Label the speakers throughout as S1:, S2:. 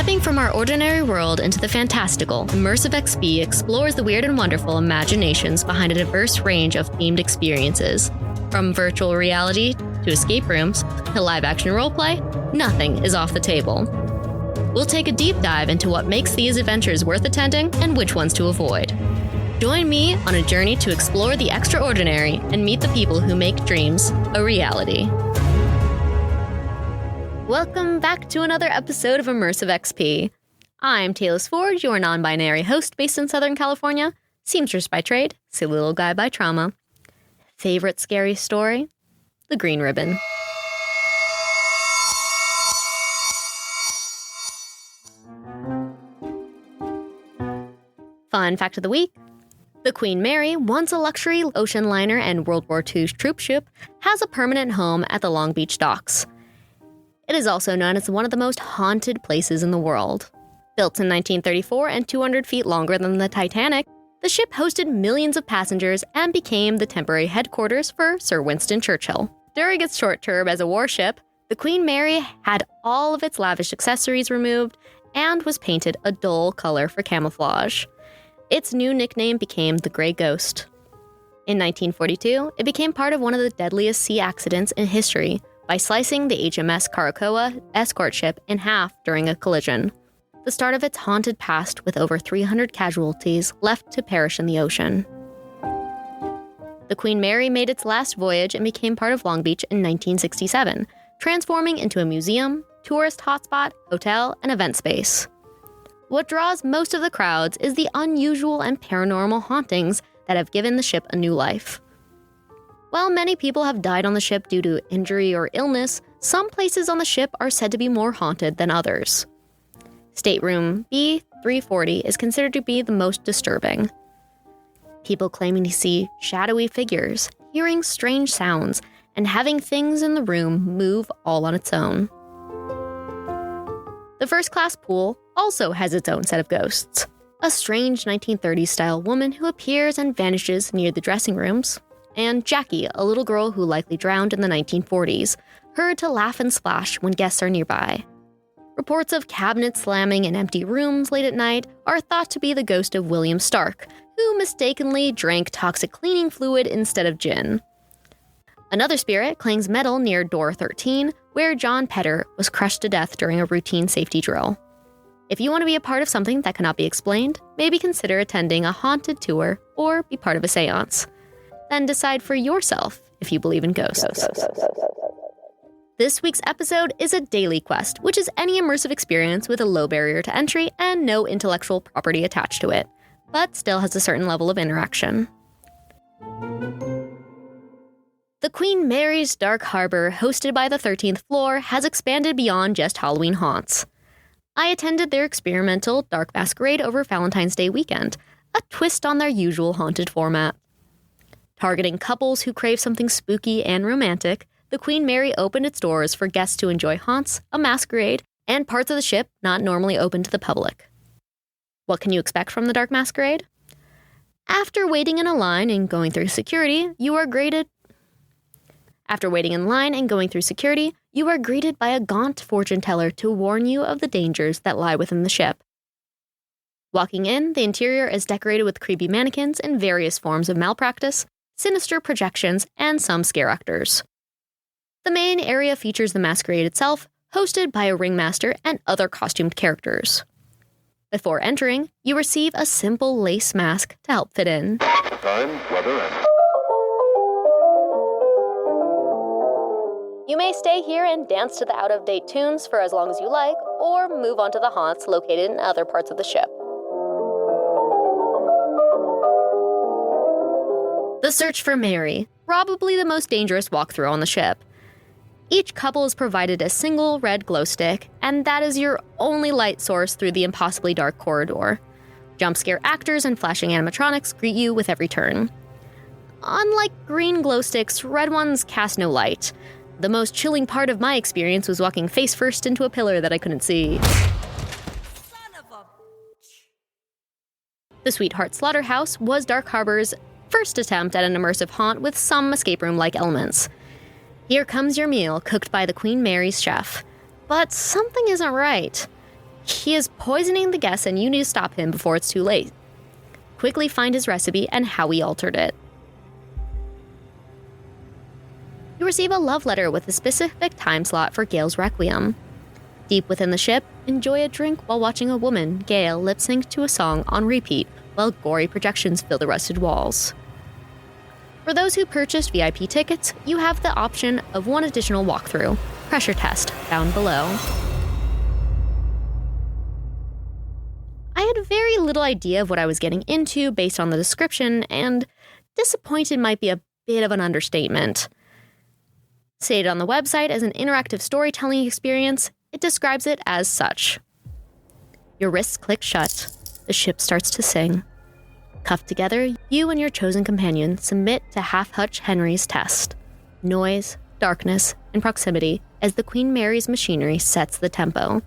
S1: Stepping from our ordinary world into the fantastical, Immersive XP explores the weird and wonderful imaginations behind a diverse range of themed experiences. From virtual reality to escape rooms to live-action roleplay, nothing is off the table. We'll take a deep dive into what makes these adventures worth attending and which ones to avoid. Join me on a journey to explore the extraordinary and meet the people who make dreams a reality. Welcome back to another episode of Immersive XP. I'm Taylor Ford, your non-binary host based in Southern California, seamstress by trade, silly little guy by trauma. Favorite scary story? The Green Ribbon. Fun fact of the week. The Queen Mary, once a luxury ocean liner and World War II troop ship, has a permanent home at the Long Beach docks. It is also known as one of the most haunted places in the world. Built in 1934 and 200 feet longer than the Titanic, the ship hosted millions of passengers and became the temporary headquarters for Sir Winston Churchill. During its short term as a warship, the Queen Mary had all of its lavish accessories removed and was painted a dull color for camouflage. Its new nickname became the Grey Ghost. In 1942, it became part of one of the deadliest sea accidents in history by slicing the HMS Caracoa escort ship in half during a collision. The start of its haunted past with over 300 casualties left to perish in the ocean. The Queen Mary made its last voyage and became part of Long Beach in 1967, transforming into a museum, tourist hotspot, hotel, and event space. What draws most of the crowds is the unusual and paranormal hauntings that have given the ship a new life. While many people have died on the ship due to injury or illness, some places on the ship are said to be more haunted than others. Stateroom B340 is considered to be the most disturbing. People claiming to see shadowy figures, hearing strange sounds, and having things in the room move all on its own. The first-class pool also has its own set of ghosts. A strange 1930s-style woman who appears and vanishes near the dressing rooms, and Jackie, a little girl who likely drowned in the 1940s, heard to laugh and splash when guests are nearby. Reports of cabinets slamming in empty rooms late at night are thought to be the ghost of William Stark, who mistakenly drank toxic cleaning fluid instead of gin. Another spirit clangs metal near door 13, where John Petter was crushed to death during a routine safety drill. If you want to be a part of something that cannot be explained, maybe consider attending a haunted tour or be part of a seance. Then decide for yourself if you believe in ghosts. This week's episode is a daily quest, which is any immersive experience with a low barrier to entry and no intellectual property attached to it, but still has a certain level of interaction. The Queen Mary's Dark Harbor, hosted by the 13th floor, has expanded beyond just Halloween haunts. I attended their experimental Dark Masquerade over Valentine's Day weekend, a twist on their usual haunted format. Targeting couples who crave something spooky and romantic, the Queen Mary opened its doors for guests to enjoy haunts, a masquerade, and parts of the ship not normally open to the public. What can you expect from the Dark Masquerade? After waiting in a line and going through security, you are greeted by a gaunt fortune teller to warn you of the dangers that lie within the ship. Walking in, the interior is decorated with creepy mannequins and various forms of malpractice, sinister projections, and some scare actors. The main area features the masquerade itself, hosted by a ringmaster and other costumed characters. Before entering, you receive a simple lace mask to help fit in.
S2: Time, weather, and...
S1: You may stay here and dance to the out-of-date tunes for as long as you like, or move on to the haunts located in other parts of the ship. The search for Mary, probably the most dangerous walkthrough on the ship. Each couple is provided a single red glow stick, and that is your only light source through the impossibly dark corridor. Jump scare actors and flashing animatronics greet you with every turn. Unlike green glow sticks, red ones cast no light. The most chilling part of my experience was walking face first into a pillar that I couldn't see.
S3: Son of a...
S1: The Sweetheart Slaughterhouse was Dark Harbor's first attempt at an immersive haunt with some escape room-like elements. Here comes your meal, cooked by the Queen Mary's chef. But something isn't right. He is poisoning the guests and you need to stop him before it's too late. Quickly find his recipe and how he altered it. You receive a love letter with a specific time slot for Gale's Requiem. Deep within the ship, enjoy a drink while watching a woman, Gale, lip-sync to a song on repeat while gory projections fill the rusted walls. For those who purchased VIP tickets, you have the option of one additional walkthrough, pressure test, down below. I had very little idea of what I was getting into based on the description, and disappointed might be a bit of an understatement. Stated on the website as an interactive storytelling experience, it describes it as such. Your wrists click shut. The ship starts to sing. Cuffed together, you and your chosen companion submit to Half-Hutch Henry's test. Noise, darkness, and proximity as the Queen Mary's machinery sets the tempo.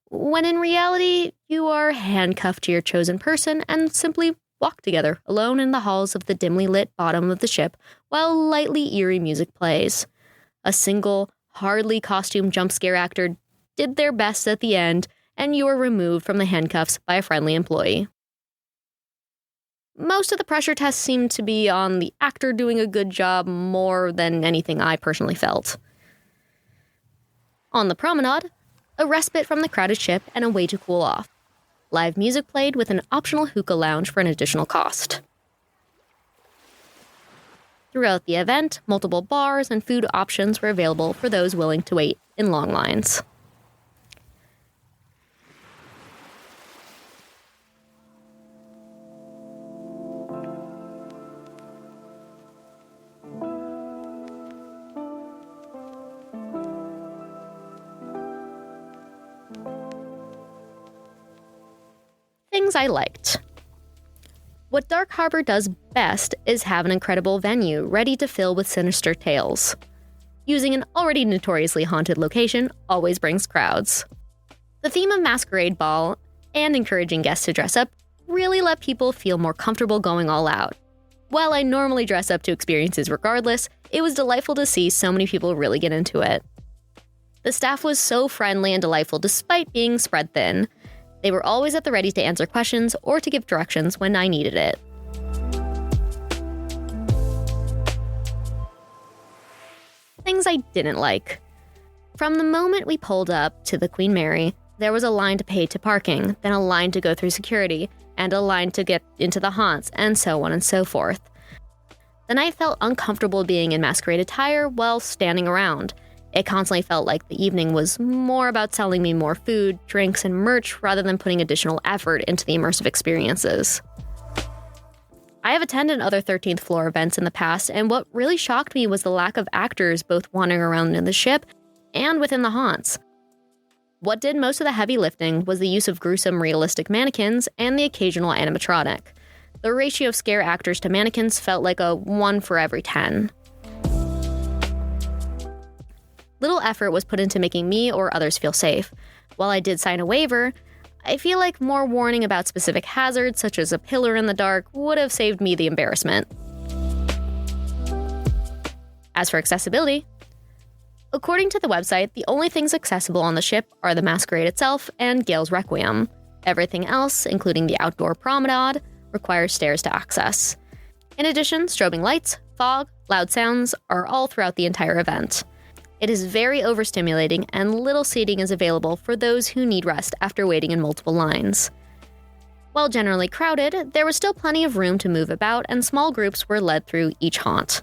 S1: When in reality, you are handcuffed to your chosen person and simply walk together, alone in the halls of the dimly lit bottom of the ship, while lightly eerie music plays. A single, hardly costumed jump scare actor did their best at the end, and you are removed from the handcuffs by a friendly employee. Most of the pressure tests seemed to be on the actor doing a good job more than anything I personally felt. On the promenade, a respite from the crowded ship and a way to cool off. Live music played with an optional hookah lounge for an additional cost. Throughout the event, multiple bars and food options were available for those willing to wait in long lines. Things I liked. What Dark Harbor does best is have an incredible venue ready to fill with sinister tales. Using an already notoriously haunted location always brings crowds. The theme of Masquerade Ball and encouraging guests to dress up really let people feel more comfortable going all out. While I normally dress up to experiences regardless, it was delightful to see so many people really get into it. The staff was so friendly and delightful despite being spread thin. They were always at the ready to answer questions or to give directions when I needed it. Things I didn't like. From the moment we pulled up to the Queen Mary, there was a line to pay to parking, then a line to go through security, and a line to get into the haunts, and so on and so forth. Then I felt uncomfortable being in masquerade attire while standing around. It constantly felt like the evening was more about selling me more food, drinks, and merch rather than putting additional effort into the immersive experiences. I have attended other 13th floor events in the past, and what really shocked me was the lack of actors both wandering around in the ship and within the haunts. What did most of the heavy lifting was the use of gruesome realistic mannequins and the occasional animatronic. The ratio of scare actors to mannequins felt like a 1 for every 10. Little effort was put into making me or others feel safe. While I did sign a waiver, I feel like more warning about specific hazards, such as a pillar in the dark, would have saved me the embarrassment. As for accessibility, according to the website, the only things accessible on the ship are the Masquerade itself and Gale's Requiem. Everything else, including the outdoor promenade, requires stairs to access. In addition, strobing lights, fog, loud sounds are all throughout the entire event. It is very overstimulating, and little seating is available for those who need rest after waiting in multiple lines. While generally crowded, there was still plenty of room to move about, and small groups were led through each haunt.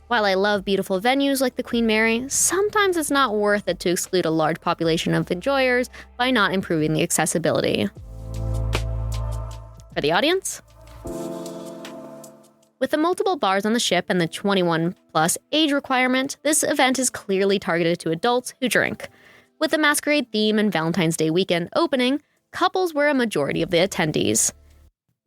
S1: While I love beautiful venues like the Queen Mary, sometimes it's not worth it to exclude a large population of enjoyers by not improving the accessibility. For the audience? With the multiple bars on the ship and the 21-plus age requirement, this event is clearly targeted to adults who drink. With the Masquerade theme and Valentine's Day weekend opening, couples were a majority of the attendees.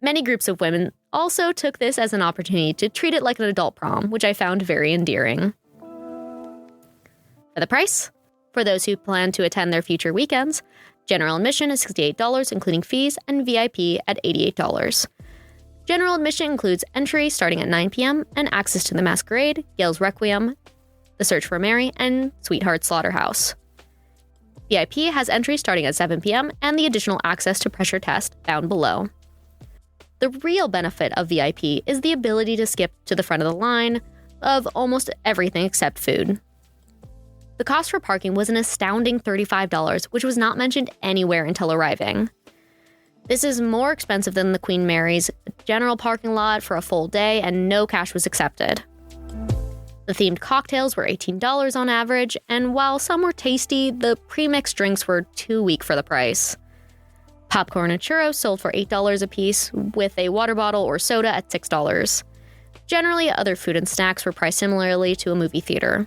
S1: Many groups of women also took this as an opportunity to treat it like an adult prom, which I found very endearing. For the price? For those who plan to attend their future weekends, general admission is $68, including fees, and VIP at $88. General admission includes entry starting at 9 p.m. and access to the Masquerade, Gale's Requiem, The Search for Mary, and Sweetheart Slaughterhouse. VIP has entry starting at 7 p.m. and the additional access to pressure test down below. The real benefit of VIP is the ability to skip to the front of the line of almost everything except food. The cost for parking was an astounding $35, which was not mentioned anywhere until arriving. This is more expensive than the Queen Mary's general parking lot for a full day, and no cash was accepted. The themed cocktails were $18 on average, and while some were tasty, the pre-mixed drinks were too weak for the price. Popcorn and churros sold for $8 apiece, with a water bottle or soda at $6. Generally, other food and snacks were priced similarly to a movie theater.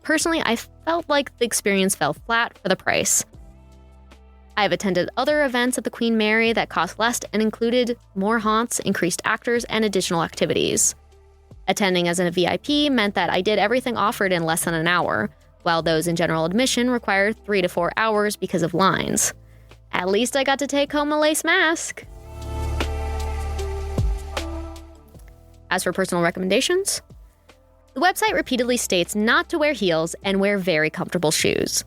S1: Personally, I felt like the experience fell flat for the price. I have attended other events at the Queen Mary that cost less and included more haunts, increased actors, and additional activities. Attending as a VIP meant that I did everything offered in less than an hour, while those in general admission required 3 to 4 hours because of lines. At least I got to take home a lace mask. As for personal recommendations, the website repeatedly states not to wear heels and wear very comfortable shoes.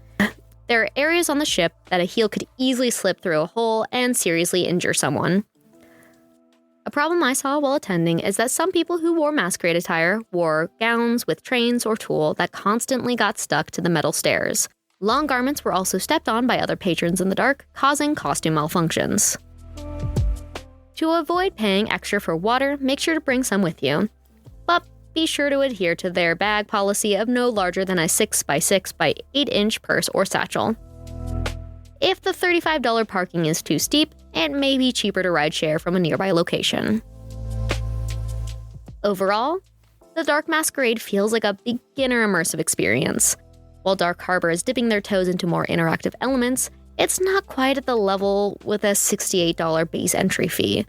S1: There are areas on the ship that a heel could easily slip through a hole and seriously injure someone. A problem I saw while attending is that some people who wore masquerade attire wore gowns with trains or tulle that constantly got stuck to the metal stairs. Long garments were also stepped on by other patrons in the dark, causing costume malfunctions. To avoid paying extra for water, make sure to bring some with you. But be sure to adhere to their bag policy of no larger than a 6x6 by 8-inch purse or satchel. If the $35 parking is too steep, it may be cheaper to ride share from a nearby location. Overall, the Dark Masquerade feels like a beginner immersive experience. While Dark Harbor is dipping their toes into more interactive elements, it's not quite at the level with a $68 base entry fee.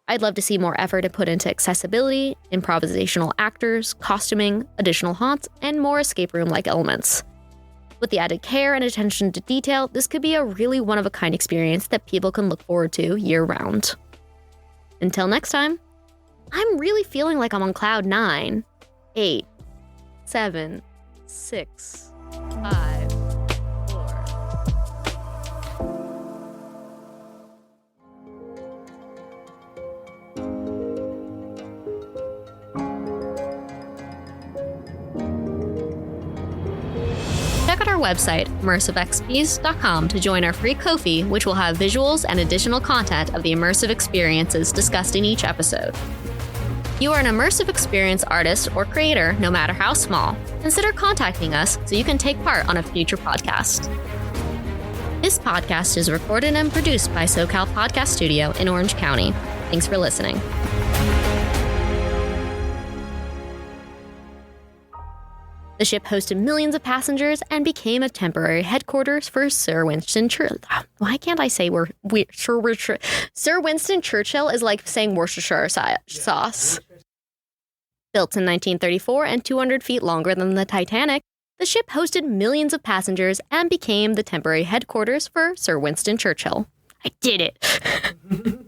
S1: I'd love to see more effort put into accessibility, improvisational actors, costuming, additional haunts, and more escape room-like elements. With the added care and attention to detail, this could be a really one-of-a-kind experience that people can look forward to year-round. Until next time, I'm really feeling like I'm on cloud 9, 8, 7, 6, 5, 4. Check out our website, immersivexps.com, to join our free Ko-fi, which will have visuals and additional content of the immersive experiences discussed in each episode. You are an immersive experience artist or creator, no matter how small. Consider contacting us so you can take part on a future podcast. This podcast is recorded and produced by SoCal Podcast Studio in Orange County. Thanks for listening. The ship hosted millions of passengers and became a temporary headquarters for Sir Winston Churchill. Why can't I say Sir Winston Churchill is like saying Worcestershire sauce. Built in 1934 and 200 feet longer than the Titanic, the ship hosted millions of passengers and became the temporary headquarters for Sir Winston Churchill. I did it!